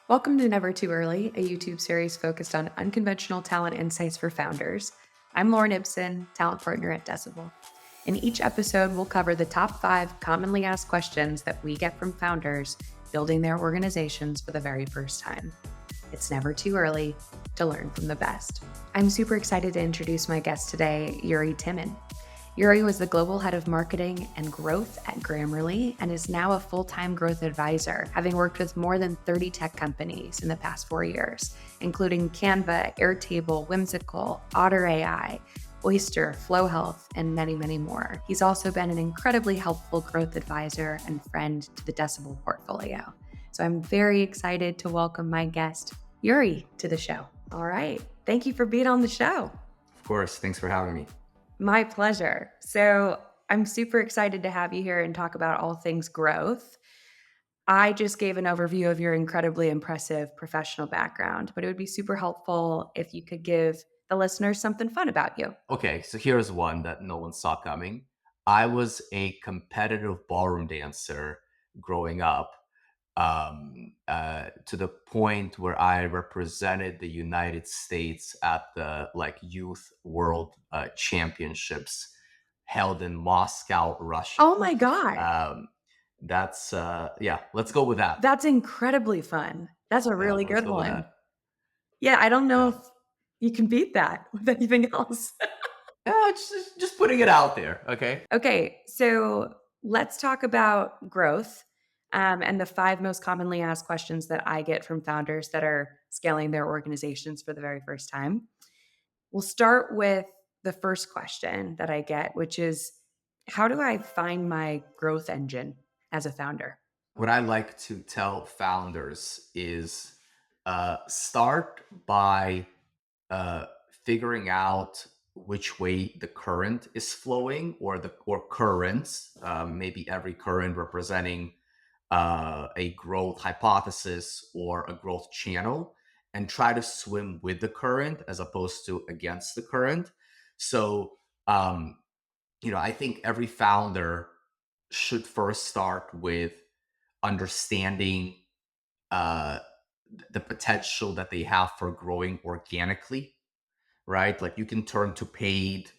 Welcome to Never Too Early, a YouTube series focused on unconventional talent insights for founders. I'm Lauren Ipsen, talent partner at Decibel. In each episode, we'll cover the top 5 commonly asked questions that we get from founders building their organizations for the very first time. It's never too early to learn from the best. I'm super excited to introduce my guest today, Yuriy Timen. Yuriy was the global head of marketing and growth at Grammarly and is now a full-time growth advisor, having worked with more than 30 tech companies in the past 4 years, including Canva, Airtable, Whimsical, Otter AI, Oyster, Flow Health, and many, many more. He's also been an incredibly helpful growth advisor and friend to the Decibel portfolio. So I'm very excited to welcome my guest, Yuriy, to the show. All right. Thank you for being on the show. Of course. Thanks for having me. My pleasure. So I'm super excited to have you here and talk about all things growth. I just gave an overview of your incredibly impressive professional background, but it would be super helpful if you could give the listeners something fun about you. Okay, so here's one that no one saw coming. I was a competitive ballroom dancer growing up, to the point where I represented the United States at the Youth World Championships held in Moscow, Russia. Oh my God. Um, that's yeah. Let's go with that. That's incredibly fun. That's a Yeah, really let's good go with one. that. Yeah, I don't know Yeah. if you can beat that with anything else. Yeah, just putting it out there. Okay. Okay, so let's talk about growth and the 5 most commonly asked questions that I get from founders that are scaling their organizations for the very first time. We'll start with the first question that I get, which is, how do I find my growth engine as a founder? What I like to tell founders is start by uh, figuring out which way the current is flowing, or currents, maybe every current representing a growth hypothesis or a growth channel, and try to swim with the current as opposed to against the current. So, um, I think every founder should first start with understanding uh, the potential that they have for growing organically, right? Like you can turn to paid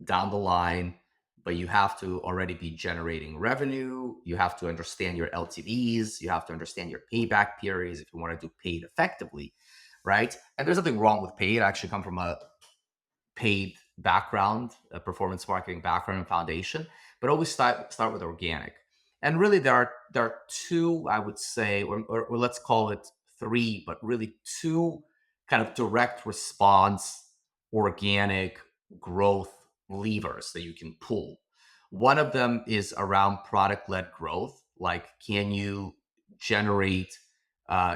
down the line, but you have to already be generating revenue. You have to understand your LTVs. You have to understand your payback periods if you want to do paid effectively, right? And there's nothing wrong with paid. I actually come from a paid background, a performance marketing background and foundation, but always start with organic. And really, there are two, I would say, or let's call it three, but really two kind of direct response organic growth levers that you can pull. One of them is around product led growth. Like, can you generate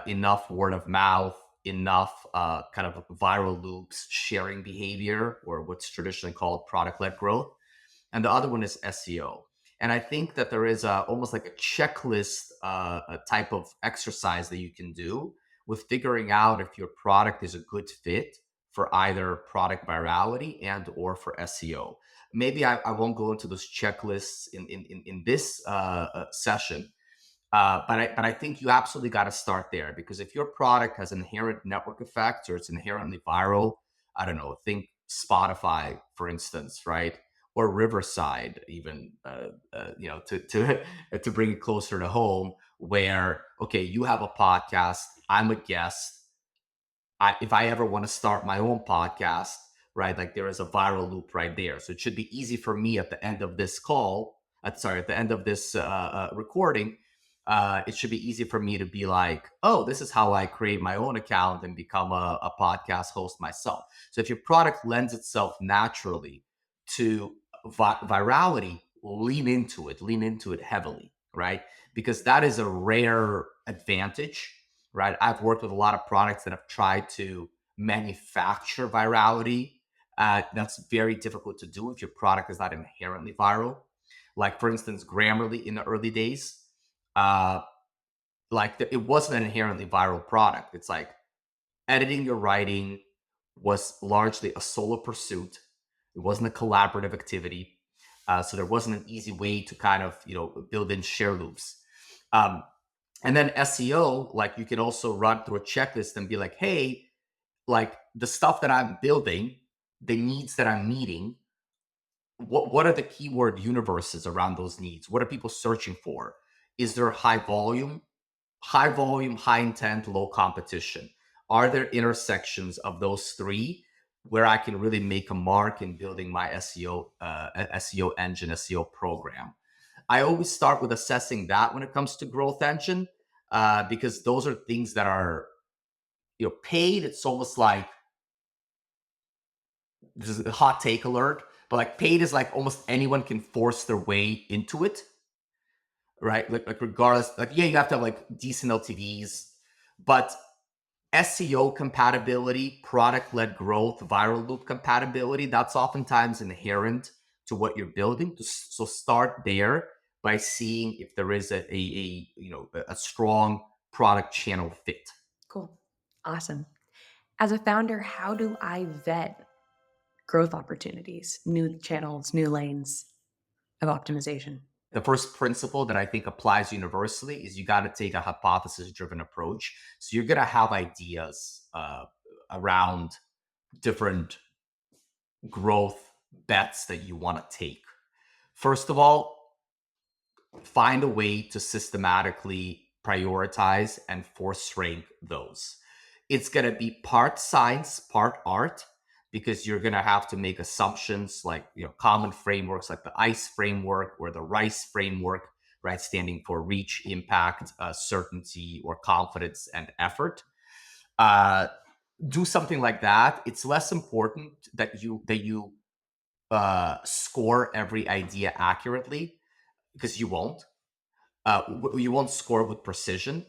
enough word of mouth, enough kind of viral loops, sharing behavior, or what's traditionally called product led growth? And the other one is SEO. And I think that there is almost like a checklist, a type of exercise that you can do with figuring out if your product is a good fit for either product virality and or for SEO. Maybe I won't go into those checklists in this session, but I think you absolutely got to start there, because if your product has inherent network effects or it's inherently viral, I don't know, think Spotify, for instance, right? Or Riverside, even, to to bring it closer to home, where okay, you have a podcast, I'm a guest. If I ever want to start my own podcast, right, like there is a viral loop right there. So it should be easy for me at the end of this at the end of this recording. It should be easy for me to be like, oh, this is how I create my own account and become a podcast host myself. So if your product lends itself naturally to virality, lean into it heavily, right? Because that is a rare advantage, right? I've worked with a lot of products that have tried to manufacture virality. That's very difficult to do if your product is not inherently viral. Like, for instance, Grammarly in the early days, uh, it wasn't an inherently viral product. It's like editing your writing was largely a solo pursuit. It wasn't a collaborative activity. So there wasn't an easy way to kind of, build in share loops. Um, And then SEO, like you can also run through a checklist and be like, hey, like the stuff that I'm building, the needs that I'm meeting, what are the keyword universes around those needs? What are people searching for? Is there high volume, high intent, low competition? Are there intersections of those three where I can really make a mark in building my SEO engine, SEO program? I always start with assessing that when it comes to growth engine, because those are things that are paid. It's almost like, this is a hot take alert, but like paid is like almost anyone can force their way into it, right? Like regardless, like yeah, you have to have like decent LTVs, but SEO compatibility, product led growth, viral loop compatibility, that's oftentimes inherent to what you're building. So start there by seeing if there is a strong product channel fit. Cool. Awesome. As a founder, how do I vet growth opportunities, new channels, new lanes of optimization? The first principle that I think applies universally is you got to take a hypothesis driven approach. So you're going to have ideas around different growth bets that you want to take. First of all, find a way to systematically prioritize and force rank those. It's going to be part science, part art, because you're going to have to make assumptions like common frameworks like the ICE framework or the RICE framework, right, standing for reach, impact, certainty, or confidence and effort. Uh, do something like that. It's less important that you score every idea accurately, because you won't score with precision,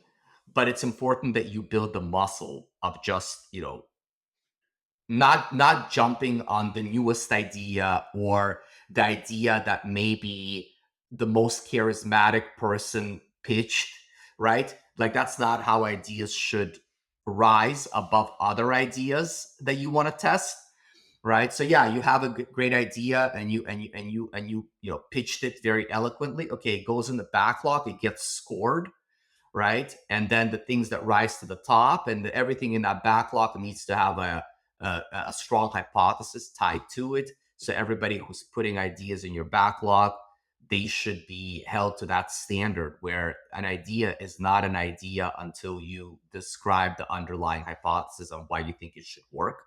but it's important that you build the muscle of just not jumping on the newest idea or the idea that maybe the most charismatic person pitched, right? Like that's not how ideas should rise above other ideas that you want to test, right? So yeah, you have a great idea and you pitched it very eloquently. Okay, it goes in the backlog, it gets scored, right? And then the things that rise to the top and everything in that backlog needs to have a strong hypothesis tied to it. So everybody who's putting ideas in your backlog, they should be held to that standard where an idea is not an idea until you describe the underlying hypothesis on why you think it should work.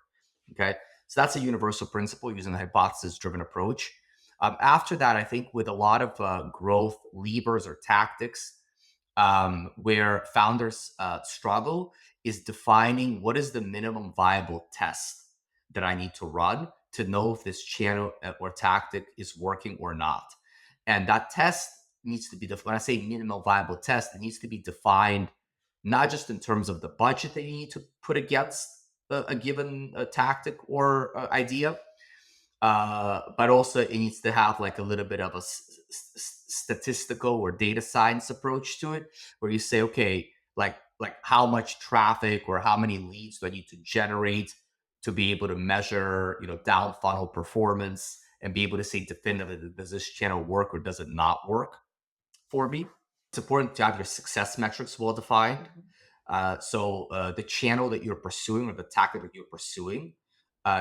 Okay. So that's a universal principle using the hypothesis driven approach. After that, I think with a lot of growth levers or tactics, where founders struggle is defining what is the minimum viable test that I need to run to know if this channel or tactic is working or not. And that test needs to be defined. When I say minimal viable test, it needs to be defined not just in terms of the budget that you need to put against a given tactic or idea, but also it needs to have like a little bit of a statistical or data science approach to it, where you say, okay, like how much traffic or how many leads do I need to generate to be able to measure, down funnel performance and be able to say definitively, does this channel work or does it not work for me? It's important to have your success metrics well defined. So the channel that you're pursuing or the tactic that you're pursuing,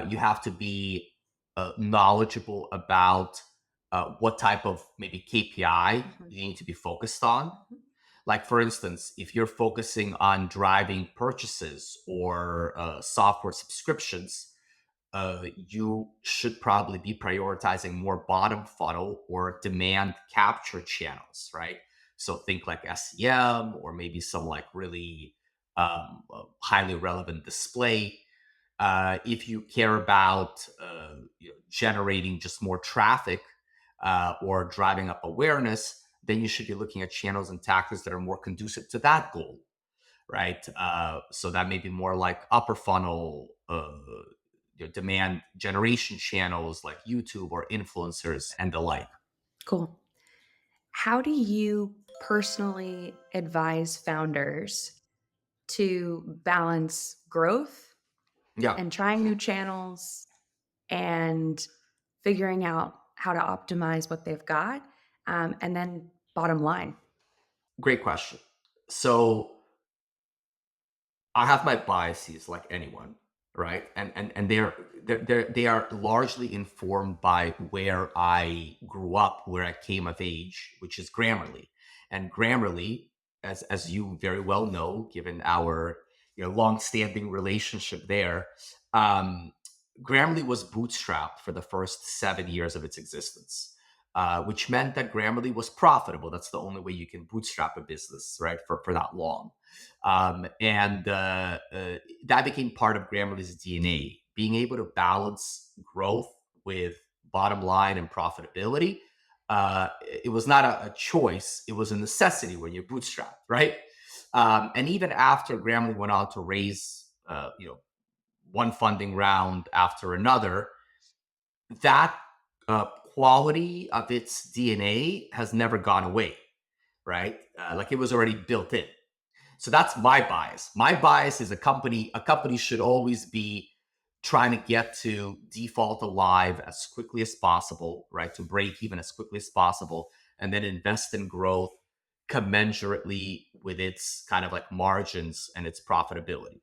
you have to be knowledgeable about what type of maybe KPI you need to be focused on. Like, for instance, if you're focusing on driving purchases or software subscriptions, you should probably be prioritizing more bottom funnel or demand capture channels, right? So think like SEM or maybe some like really highly relevant display. If you care about generating just more traffic or driving up awareness, then you should be looking at channels and tactics that are more conducive to that goal, right? So that may be more like upper funnel demand generation channels like YouTube or influencers and the like. Cool. How do you personally advise founders to balance growth Yeah, and trying new channels and figuring out how to optimize what they've got? And then bottom line. great question. So I have my biases like anyone, right? And they are largely informed by where I grew up, where I came of age, which is Grammarly. And Grammarly, as you very well know, given our long-standing relationship there, um, Grammarly was bootstrapped for the first 7 years of its existence, which meant that Grammarly was profitable. That's the only way you can bootstrap a business, right? For that long. And that became part of Grammarly's DNA, being able to balance growth with bottom line and profitability. It was not a choice; it was a necessity when you're bootstrapped, right? And even after Grammarly went on to raise, one funding round after another, that quality of its DNA has never gone away, right? Like it was already built in. So that's my bias. My bias is a company should always be trying to get to default alive as quickly as possible, right? To break even as quickly as possible, and then invest in growth commensurately with its kind of like margins and its profitability.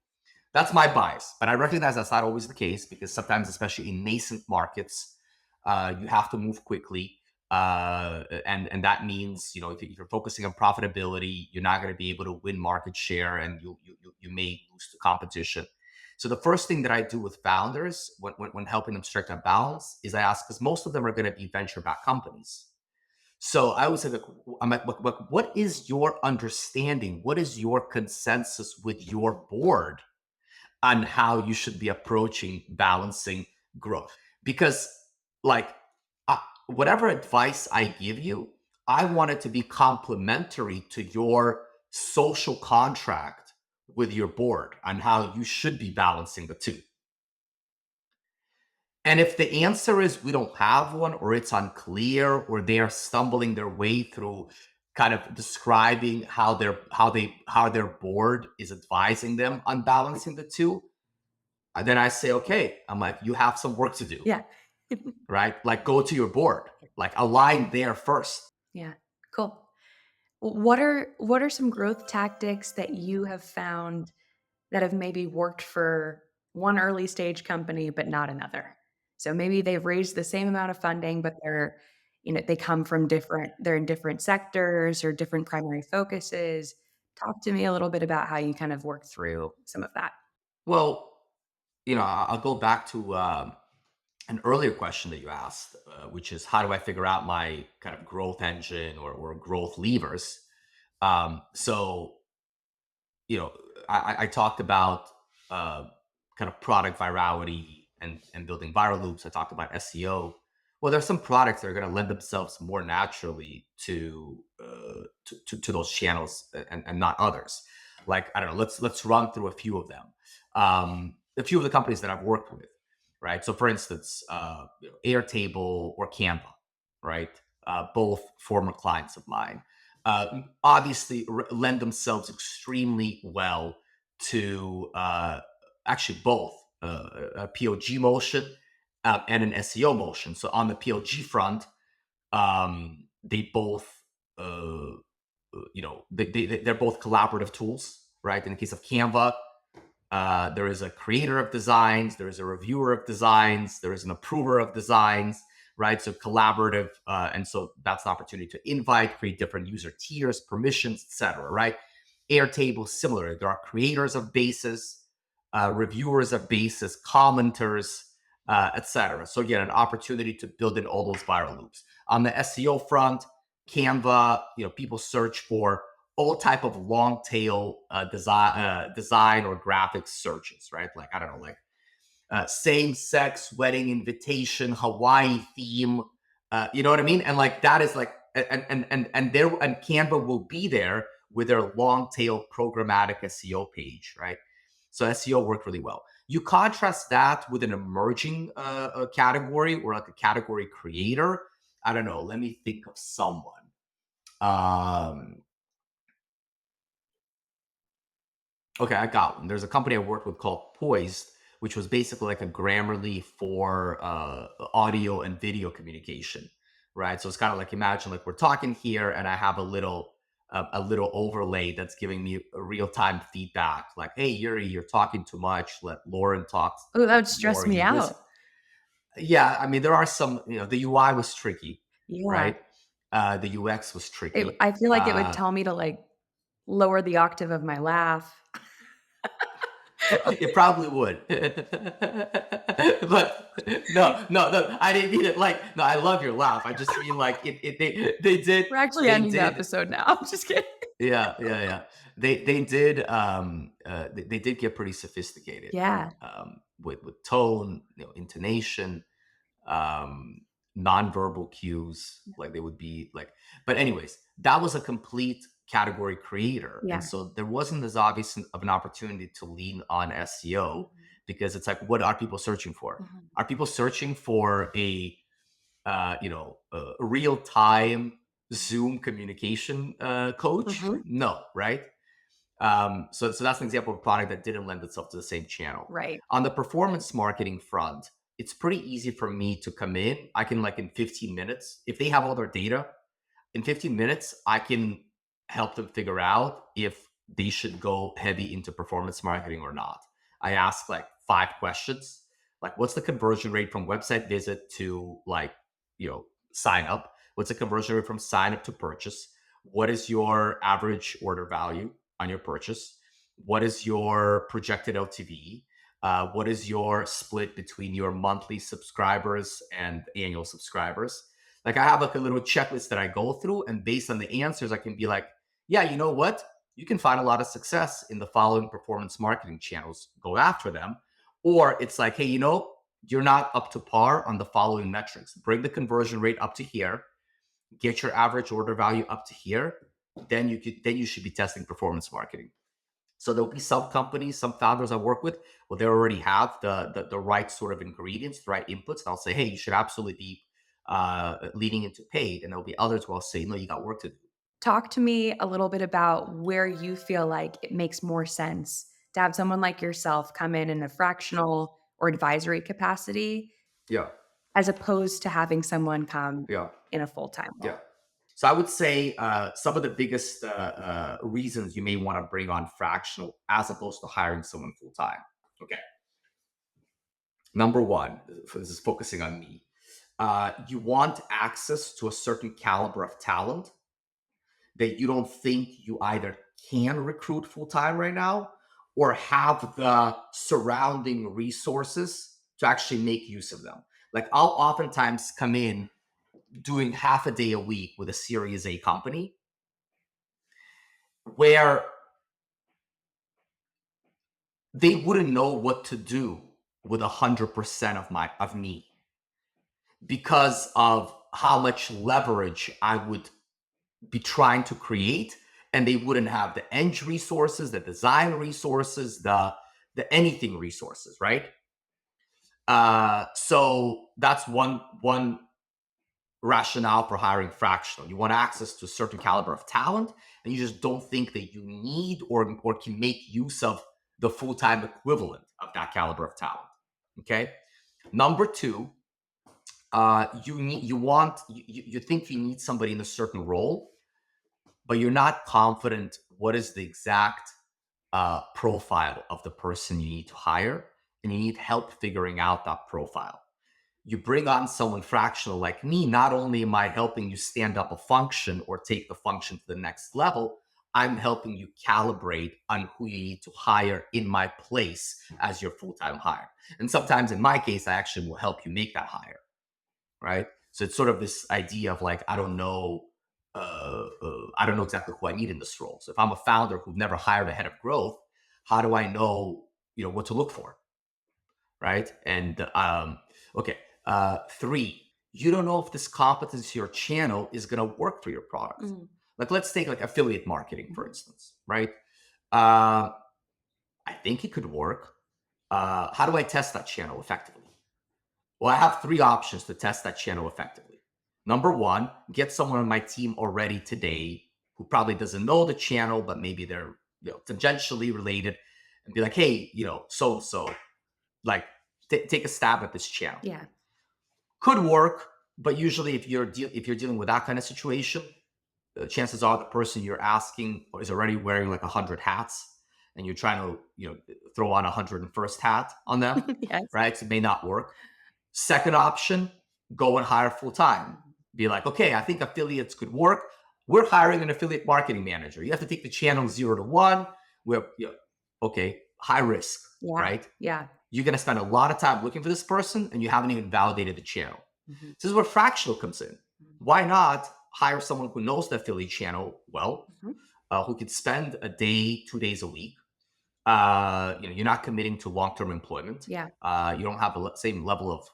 That's my bias, but I recognize that's not always the case because sometimes, especially in nascent markets, you have to move quickly, and that means if you're focusing on profitability, you're not going to be able to win market share, and you may lose to competition. So the first thing that I do with founders when helping them strike a balance is I ask, because most of them are going to be venture-backed companies. So I always say, I'm like, what is your understanding? What is your consensus with your board on how you should be approaching balancing growth? Because, like, whatever advice I give you, I want it to be complementary to your social contract with your board on how you should be balancing the two. And if the answer is we don't have one, or it's unclear, or they are stumbling their way through kind of describing how their board is advising them on balancing the two, and then I say, okay, I'm like, you have some work to do, Yeah. right? Like, go to your board, like align there first. Yeah. Cool. What are some growth tactics that you have found that have maybe worked for one early stage company but not another? So maybe they've raised the same amount of funding, but they come from they're in different sectors or different primary focuses. Talk to me a little bit about how you kind of work through some of that. Well, I'll go back to an earlier question that you asked, which is how do I figure out my kind of growth engine or growth levers? So you know, I talked about uh, kind of product virality and building viral loops. I talked about SEO. Well, there's some products that are going to lend themselves more naturally to those channels, and not others. Like, I don't know. Let's run through a few of them. A few of the companies that I've worked with, right? So, for instance, Airtable or Canva, right? Both former clients of mine, obviously lend themselves extremely well to actually both a POG motion and an SEO motion. So on the POG front, they both, they're both collaborative tools, right? In the case of Canva, there is a creator of designs, there is a reviewer of designs, there is an approver of designs, right? So collaborative, and so that's an opportunity to invite, create different user tiers, permissions, etc. Right? Airtable, similar. There are creators of bases, reviewers of bases, commenters, etc. So again, an opportunity to build in all those viral loops. On the SEO front, Canva, people search for all type of long tail design or graphics searches, right? Like, I don't know, like same sex wedding invitation, Hawaii theme, you know what I mean? And like that is like, and Canva will be there with their long tail programmatic SEO page, right? So SEO worked really well. You contrast that with an emerging category, or like a category creator. I don't know. Let me think of someone. Um, Okay, I got one. There's a company I worked with called Poised, which was basically like a Grammarly for audio and video communication, right? So it's kind of like, imagine like we're talking here, and I have a little a little overlay that's giving me a real-time feedback, like, hey Yuri, you're talking too much, let Lauren talk Oh, that would stress more, me you listen. out. Yeah, I mean, there are some, the UI was tricky, Yeah. right? The UX was It tricky. I feel like it would tell me to, like, lower the octave of my laugh. It probably would. But no, I didn't mean it like, no, I love your laugh. I just mean like We're actually they ending the did, episode now. I'm just kidding. yeah. They did they did get pretty sophisticated Yeah. with tone, intonation, um nonverbal cues, like they would be like, but anyways, that was a complete category creator, and Yeah. so there wasn't as obvious of an opportunity to lean on SEO, Mhm. because it's like, what are people searching for? Mhm. Are people searching for a real time Zoom communication coach? Mhm. No, right? So that's an example of a product that didn't lend itself to the same channel. Right. On the performance marketing front, it's pretty easy for me to come in. I can, like, in 15 minutes, if they have all their data, in 15 minutes, I can help them figure out if they should go heavy into performance marketing or not. I ask like 5 questions, like, what's the conversion rate from website visit to, like, sign up? What's the conversion rate from sign up to purchase? What is your average order value on your purchase? What is your projected LTV? What is your split between your monthly subscribers and annual subscribers? Like, I have like a little checklist that I go through, and based on the answers, I can be like, yeah, you know what? You can find a lot of success in the following performance marketing channels. Go after them. Or it's like, hey, you're not up to par on the following metrics. Bring the conversion rate up to here, get your average order value up to here. Then you should be testing performance marketing. So there'll be some companies, some founders I work with, well, they already have the right sort of ingredients, the right inputs, and I'll say, hey, you should absolutely be leaning into paid. And there'll be others who I'll say, no, you got work to do. Talk to me a little bit about where you feel like it makes more sense to have someone like yourself come in a fractional or advisory capacity Yeah, as opposed to having someone come yeah, in a full-time yeah. role. So I would say some of the biggest reasons you may want to bring on fractional as opposed to hiring someone full time. Okay. Number one, this is focusing on me. You want access to a certain caliber of talent that you don't think you either can recruit full time right now or have the surrounding resources to actually make use of them. Like, I'll oftentimes come in doing half a day a week with a Series A company where they wouldn't know what to do with 100% of me, because of how much leverage I would be trying to create, and they wouldn't have the eng resources, the design resources, the anything resources, right? So that's one rationale for hiring fractional. You want access to a certain caliber of talent, and you just don't think that you need or can make use of the full-time equivalent of that caliber of talent. Okay. Number two, you think you need somebody in a certain role, but you're not confident what is the exact profile of the person you need to hire, and you need help figuring out that profile. You bring on someone fractional like me, not only am I helping you stand up a function or take the function to the next level, I'm helping you calibrate on who you need to hire in my place as your full-time hire. And sometimes in my case, I actually will help you make that hire, right? So it's sort of this idea of like, I don't know exactly who I need in this role. So if I'm a founder who've never hired a head of growth, how do I know, what to look for, right? And okay, three, you don't know if this competency or channel is going to work for your product. Mm. Like, let's take like affiliate marketing, for Mhm. instance, right? Uh, I think it could work. How do I test that channel effectively? Well, I have three options to test that channel effectively. Number one, get someone on my team already today who probably doesn't know the channel, but maybe they're tangentially related, and be like, hey, so and so, like, take a stab at this channel. Yeah. Could work, but usually if you're dealing with that kind of situation, chances are the person you're asking is already wearing like 100 hats, and you're trying to throw on 101st hat on them, Yes. right? So it may not work. Second option, go and hire full time. Be like, okay, I think affiliates could work. We're hiring an affiliate marketing manager. You have to take the channel 0 to 1. We're okay, high risk, Yeah. right? Yeah. You're going to spend a lot of time looking for this person, and you haven't even validated the channel. Mhm. This is where fractional comes in. Why not hire someone who knows the affiliate channel well, Mhm. who could spend a day, 2 days a week? You're not committing to long-term employment. Yeah. You don't have the same level of,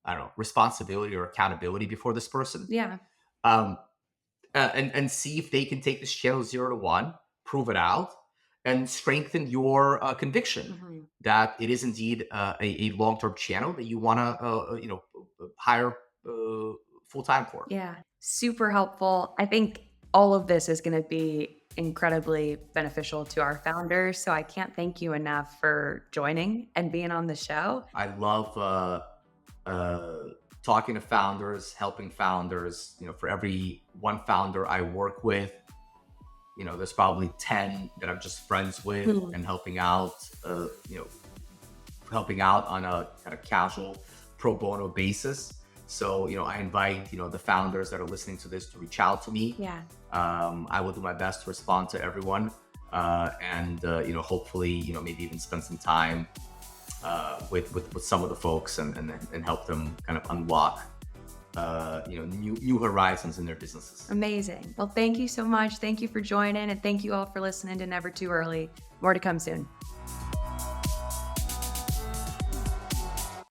I don't know, responsibility or accountability before this person. Yeah. Um, and see if they can take this channel 0 to 1, prove it out, and strengthen your conviction Mhm. that it is indeed a long-term channel that you want to, hire full-time for. Yeah. Super helpful. I think all of this is going to be incredibly beneficial to our founders. So I can't thank you enough for joining and being on the show. I love talking to founders, helping founders. For every one founder I work with, there's probably 10 that I'm just friends with Hmm. and helping out on a kind of casual pro bono basis. So, I invite, the founders that are listening to this to reach out to me. Yeah. I will do my best to respond to everyone. And hopefully, maybe even spend some time with some of the folks and help them kind of unlock new horizons in their businesses. Amazing. Well, thank you so much. Thank you for joining, and thank you all for listening to Never Too Early. More to come soon.